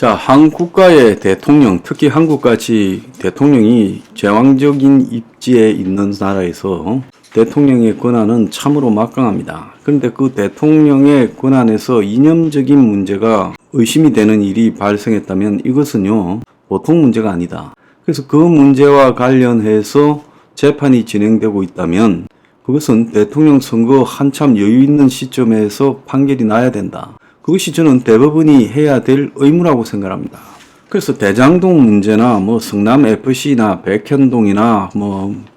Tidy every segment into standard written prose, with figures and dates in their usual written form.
자, 한 국가의 대통령, 특히 한국같이 대통령이 제왕적인 입지에 있는 나라에서 대통령의 권한은 참으로 막강합니다. 그런데 그 대통령의 권한에서 이념적인 문제가 의심이 되는 일이 발생했다면 이것은요, 보통 문제가 아니다. 그래서 그 문제와 관련해서 재판이 진행되고 있다면 그것은 대통령 선거 한참 여유 있는 시점에서 판결이 나야 된다. 그것이 저는 대법원이 해야 될 의무라고 생각합니다. 그래서 대장동 문제나 성남FC나 백현동이나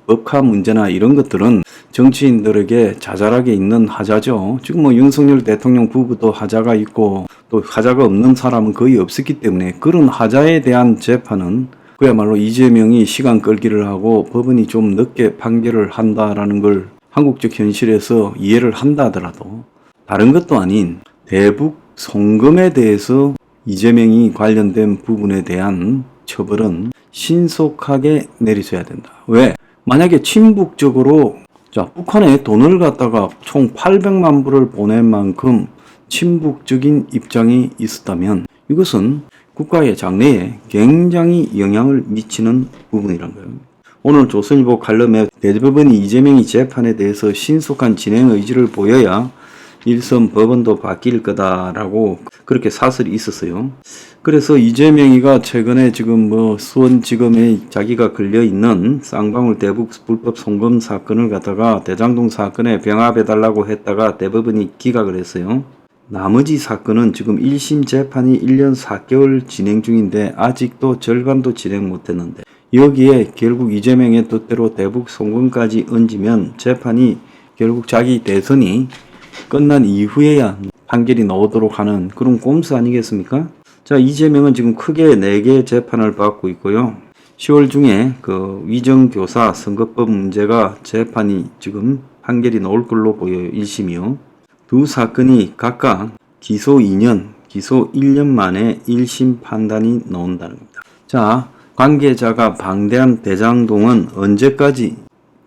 법카 문제나 이런 것들은 정치인들에게 자잘하게 있는 하자죠. 지금 윤석열 대통령 부부도 하자가 있고 또 하자가 없는 사람은 거의 없었기 때문에 그런 하자에 대한 재판은 그야말로 이재명이 시간 끌기를 하고 법원이 좀 늦게 판결을 한다라는 걸 한국적 현실에서 이해를 한다 하더라도 다른 것도 아닌 대북 송금에 대해서 이재명이 관련된 부분에 대한 처벌은 신속하게 내리셔야 된다. 왜? 만약에 친북적으로 북한에 돈을 갖다가 총 800만 불을 보낸 만큼 친북적인 입장이 있었다면 이것은 국가의 장래에 굉장히 영향을 미치는 부분이란 거예요. 오늘 조선일보 칼럼에 대법원이 이재명이 재판에 대해서 신속한 진행 의지를 보여야 1선 법원도 바뀔 거다라고 그렇게 사설이 있었어요. 그래서 이재명이가 최근에 지금 수원지검에 자기가 걸려있는 쌍방울 대북 불법 송금 사건을 갖다가 대장동 사건에 병합해달라고 했다가 대법원이 기각을 했어요. 나머지 사건은 지금 1심 재판이 1년 4개월 진행 중인데 아직도 절반도 진행 못했는데 여기에 결국 이재명의 뜻대로 대북 송금까지 얹으면 재판이 결국 자기 대선이 끝난 이후에야 판결이 나오도록 하는 그런 꼼수 아니겠습니까? 자, 이재명은 지금 크게 4개의 재판을 받고 있고요. 10월 중에 그 위정교사 선거법 문제가 재판이 지금 판결이 나올 걸로 보여요. 1심이요. 두 사건이 각각 기소 2년, 기소 1년 만에 1심 판단이 나온다는 겁니다. 자, 관계자가 방대한 대장동은 언제까지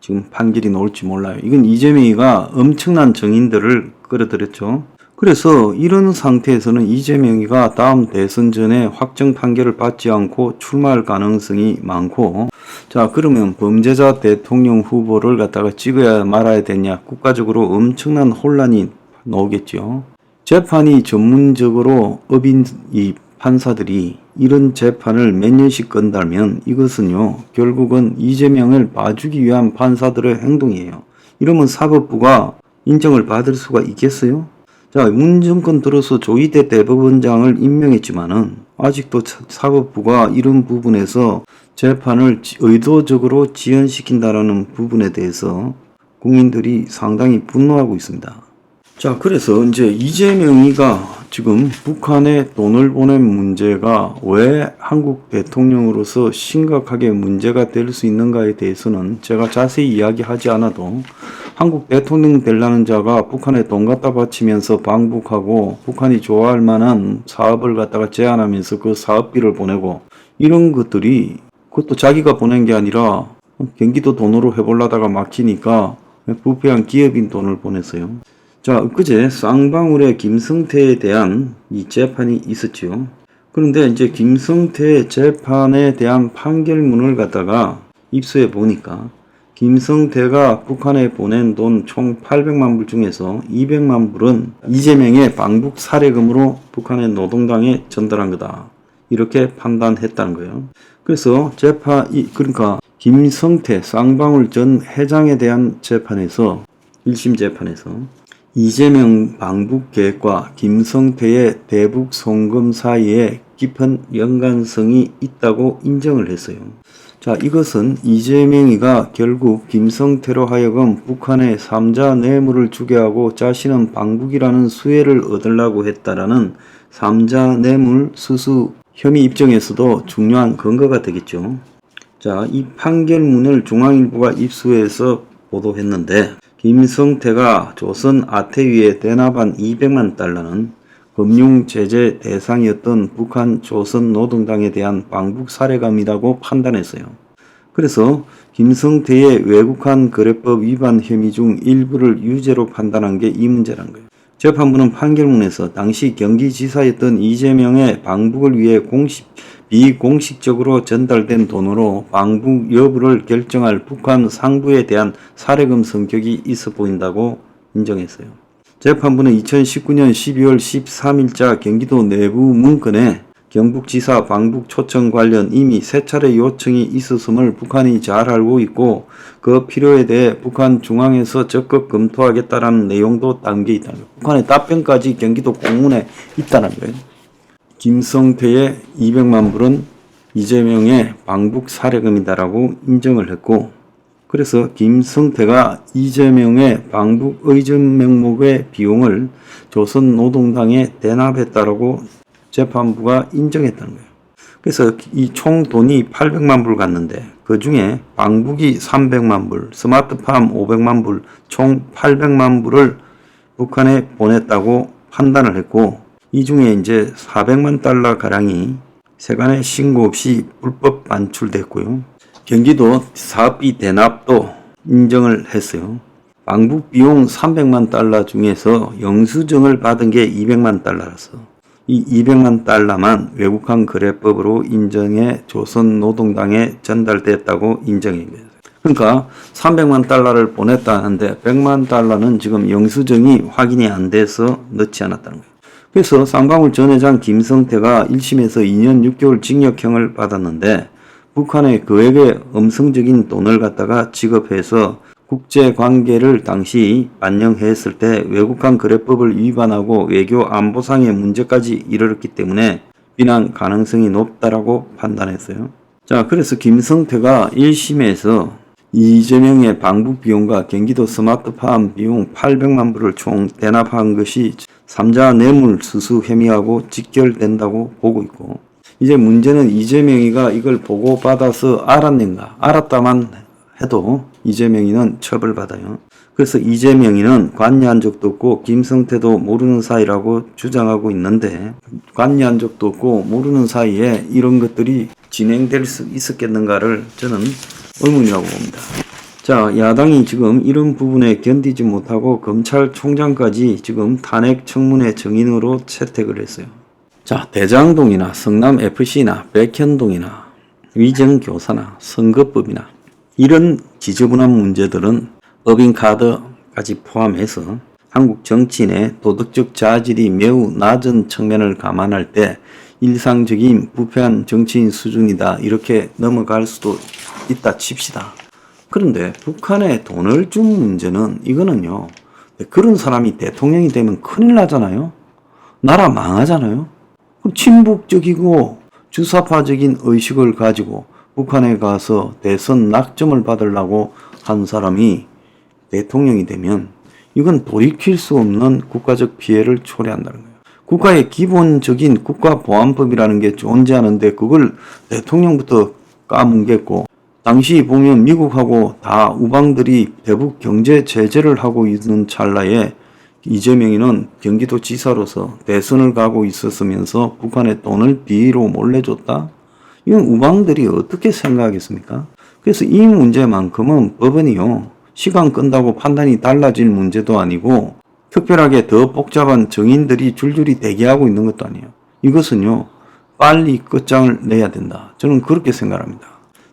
지금 판결이 나올지 몰라요. 이건 이재명이가 엄청난 정인들을 끌어들였죠. 그래서 이런 상태에서는 이재명이가 다음 대선 전에 확정 판결을 받지 않고 출마할 가능성이 많고, 자, 그러면 범죄자 대통령 후보를 갖다가 찍어야 말아야 되냐, 국가적으로 엄청난 혼란이 나오겠죠. 재판이 전문적으로 업인 이 판사들이 이런 재판을 몇 년씩 건다면 이것은요, 결국은 이재명을 봐주기 위한 판사들의 행동이에요. 이러면 사법부가 인정을 받을 수가 있겠어요? 자, 문 정권 들어서 조희대 대법원장을 임명했지만은 아직도 사법부가 이런 부분에서 재판을 의도적으로 지연시킨다라는 부분에 대해서 국민들이 상당히 분노하고 있습니다. 자, 그래서 이제 이재명이가 지금 북한에 돈을 보낸 문제가 왜 한국 대통령으로서 심각하게 문제가 될 수 있는가에 대해서는 제가 자세히 이야기하지 않아도 한국 대통령 되려는 자가 북한에 돈 갖다 바치면서 방북하고 북한이 좋아할 만한 사업을 갖다가 제안하면서 그 사업비를 보내고 이런 것들이 그것도 자기가 보낸 게 아니라 경기도 돈으로 해보려다가 막히니까 부패한 기업인 돈을 보냈어요. 자, 엊그제 쌍방울의 김성태에 대한 이 재판이 있었죠. 그런데 이제 김성태 재판에 대한 판결문을 갖다가 입수해 보니까 김성태가 북한에 보낸 돈 총 800만 불 중에서 200만 불은 이재명의 방북 사례금으로 북한의 노동당에 전달한 거다. 이렇게 판단했다는 거예요. 그래서 그러니까 김성태 쌍방울 전 회장에 대한 재판에서 1심 재판에서 이재명 방북 계획과 김성태의 대북 송금 사이에 깊은 연관성이 있다고 인정을 했어요. 자, 이것은 이재명이가 결국 김성태로 하여금 북한에 3자 뇌물을 주게 하고 자신은 방북이라는 수혜를 얻으려고 했다라는 3자 뇌물 수수 혐의 입증에서도 중요한 근거가 되겠죠. 자, 이 판결문을 중앙일보가 입수해서 보도했는데 김성태가 조선 아태위에 대납한 200만 달러는 금융 제재 대상이었던 북한 조선 노동당에 대한 방북 사례금이라고 판단했어요. 그래서 김성태의 외국환 거래법 위반 혐의 중 일부를 유죄로 판단한 게 이 문제란 거예요. 재판부는 판결문에서 당시 경기지사였던 이재명의 방북을 위해 비공식적으로 전달된 돈으로 방북 여부를 결정할 북한 상부에 대한 사례금 성격이 있어 보인다고 인정했어요. 재판부는 2019년 12월 13일자 경기도 내부 문건에 경북지사 방북 초청 관련 이미 3차례 요청이 있었음을 북한이 잘 알고 있고 그 필요에 대해 북한 중앙에서 적극 검토하겠다라는 내용도 담겨 있다는 거예요. 북한의 답변까지 경기도 공문에 있다는 거예요. 김성태의 200만 불은 이재명의 방북 사례금이다라고 인정을 했고, 그래서 김성태가 이재명의 방북 의전 명목의 비용을 조선노동당에 대납했다라고 재판부가 인정했다는 거예요. 그래서 이 총 돈이 800만 불 갔는데 그 중에 방북이 300만 불, 스마트팜 500만 불, 총 800만 불을 북한에 보냈다고 판단을 했고, 이 중에 이제 400만 달러 가량이 세간에 신고 없이 불법 반출됐고요. 경기도 사업비 대납도 인정을 했어요. 방북 비용 300만 달러 중에서 영수증을 받은 게 200만 달러라서 이 200만 달러만 외국환 거래법으로 인정해 조선노동당에 전달됐다고 인정했어요. 그러니까 300만 달러를 보냈다는데 100만 달러는 지금 영수증이 확인이 안 돼서 넣지 않았다는 거예요. 그래서 쌍방울 전 회장 김성태가 1심에서 2년 6개월 징역형을 받았는데 북한에 그에게 엄성적인 돈을 갖다가 지급해서 국제관계를 당시 반영했을 때 외국환 거래법을 위반하고 외교 안보상의 문제까지 이르렀기 때문에 비난 가능성이 높다라고 판단했어요. 자, 그래서 김성태가 1심에서 이재명의 방북 비용과 경기도 스마트팜 비용 800만 불을 총 대납한 것이 3자 뇌물 수수 혐의하고 직결된다고 보고 있고, 이제 문제는 이재명이가 이걸 보고받아서 알았는가. 알았다만 해도 이재명이는 처벌받아요. 그래서 이재명이는 관여한 적도 없고 김성태도 모르는 사이라고 주장하고 있는데, 관여한 적도 없고 모르는 사이에 이런 것들이 진행될 수 있었겠는가를 저는 의문이라고 봅니다. 자, 야당이 지금 이런 부분에 견디지 못하고 검찰총장까지 지금 탄핵 청문회 증인으로 채택을 했어요. 자, 대장동이나 성남FC나 백현동이나 위정교사나 선거법이나 이런 지저분한 문제들은 법인카드까지 포함해서 한국 정치인의 도덕적 자질이 매우 낮은 측면을 감안할 때 일상적인 부패한 정치인 수준이다, 이렇게 넘어갈 수도 있다 칩시다. 그런데 북한에 돈을 준 문제는 이거는요, 그런 사람이 대통령이 되면 큰일 나잖아요. 나라 망하잖아요. 친북적이고 주사파적인 의식을 가지고 북한에 가서 대선 낙점을 받으려고 한 사람이 대통령이 되면 이건 돌이킬 수 없는 국가적 피해를 초래한다는 거예요. 국가의 기본적인 국가보안법이라는 게 존재하는데 그걸 대통령부터 까뭉갰고, 당시 보면 미국하고 다 우방들이 대북 경제 제재를 하고 있는 찰나에 이재명이는 경기도지사로서 대선을 가고 있었으면서 북한에 돈을 비리로 몰래 줬다? 이건 우방들이 어떻게 생각하겠습니까? 그래서 이 문제만큼은 법원이요, 시간 끈다고 판단이 달라질 문제도 아니고 특별하게 더 복잡한 증인들이 줄줄이 대기하고 있는 것도 아니에요. 이것은요, 빨리 끝장을 내야 된다, 저는 그렇게 생각합니다.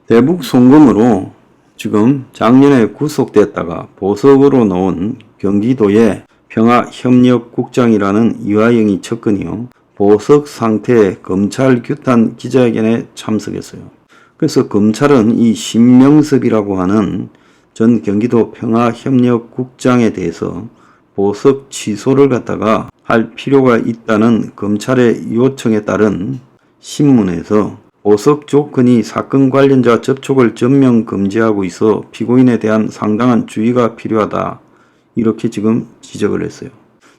대북 송금으로 지금 작년에 구속됐다가 보석으로 나온 경기도의 평화협력국장이라는 이화영이 측근이요, 보석 상태의 검찰 규탄 기자회견에 참석했어요. 그래서 검찰은 이 신명섭이라고 하는 전 경기도 평화협력국장에 대해서 보석 취소를 갖다가 할 필요가 있다는 검찰의 요청에 따른 신문에서 보석 조건이 사건 관련자 접촉을 전면 금지하고 있어 피고인에 대한 상당한 주의가 필요하다, 이렇게 지금 지적을 했어요.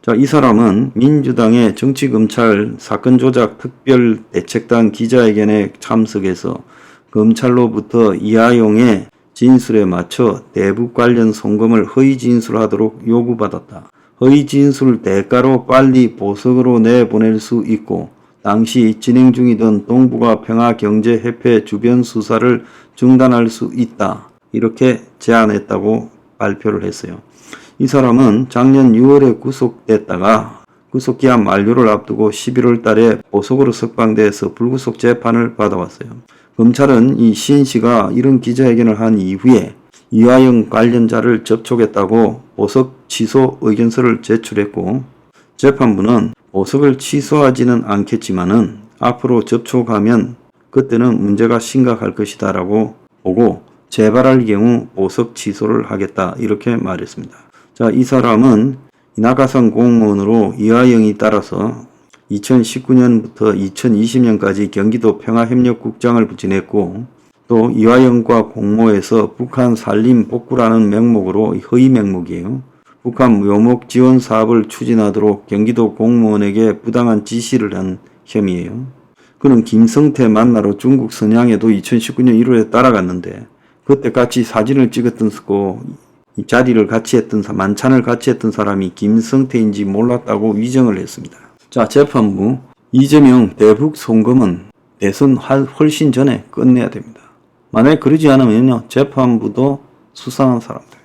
자, 이 사람은 민주당의 정치검찰 사건조작 특별대책단 기자회견에 참석해서 검찰로부터 이하용의 진술에 맞춰 대북 관련 송금을 허위 진술하도록 요구받았다. 허위 진술 대가로 빨리 보석으로 내보낼 수 있고 당시 진행 중이던 동북아 평화경제협회 주변 수사를 중단할 수 있다, 이렇게 제안했다고 발표를 했어요. 이 사람은 작년 6월에 구속됐다가 구속기한 만료를 앞두고 11월 달에 보석으로 석방돼서 불구속 재판을 받아왔어요. 검찰은 이 신 씨가 이런 기자회견을 한 이후에 이화영 관련자를 접촉했다고 보석 취소 의견서를 제출했고, 재판부는 보석을 취소하지는 않겠지만은 앞으로 접촉하면 그때는 문제가 심각할 것이다 라고 보고 재발할 경우 보석 취소를 하겠다 이렇게 말했습니다. 자, 이 사람은 낙하산 공무원으로 이화영이 따라서 2019년부터 2020년까지 경기도 평화협력국장을 지냈고, 또 이화영과 공모해서 북한 산림 복구라는 명목으로 허위 명목이에요. 북한 묘목 지원 사업을 추진하도록 경기도 공무원에게 부당한 지시를 한 혐의예요. 그는 김성태 만나러 중국 선양에도 2019년 1월에 따라갔는데 그때 같이 사진을 찍었던 쓰고 이 자리를 같이 했던 만찬을 같이 했던 사람이 김성태인지 몰랐다고 위정을 했습니다. 자, 재판부 이재명 대북 송금은 대선 훨씬 전에 끝내야 됩니다. 만약에 그러지 않으면요, 재판부도 수상한 사람들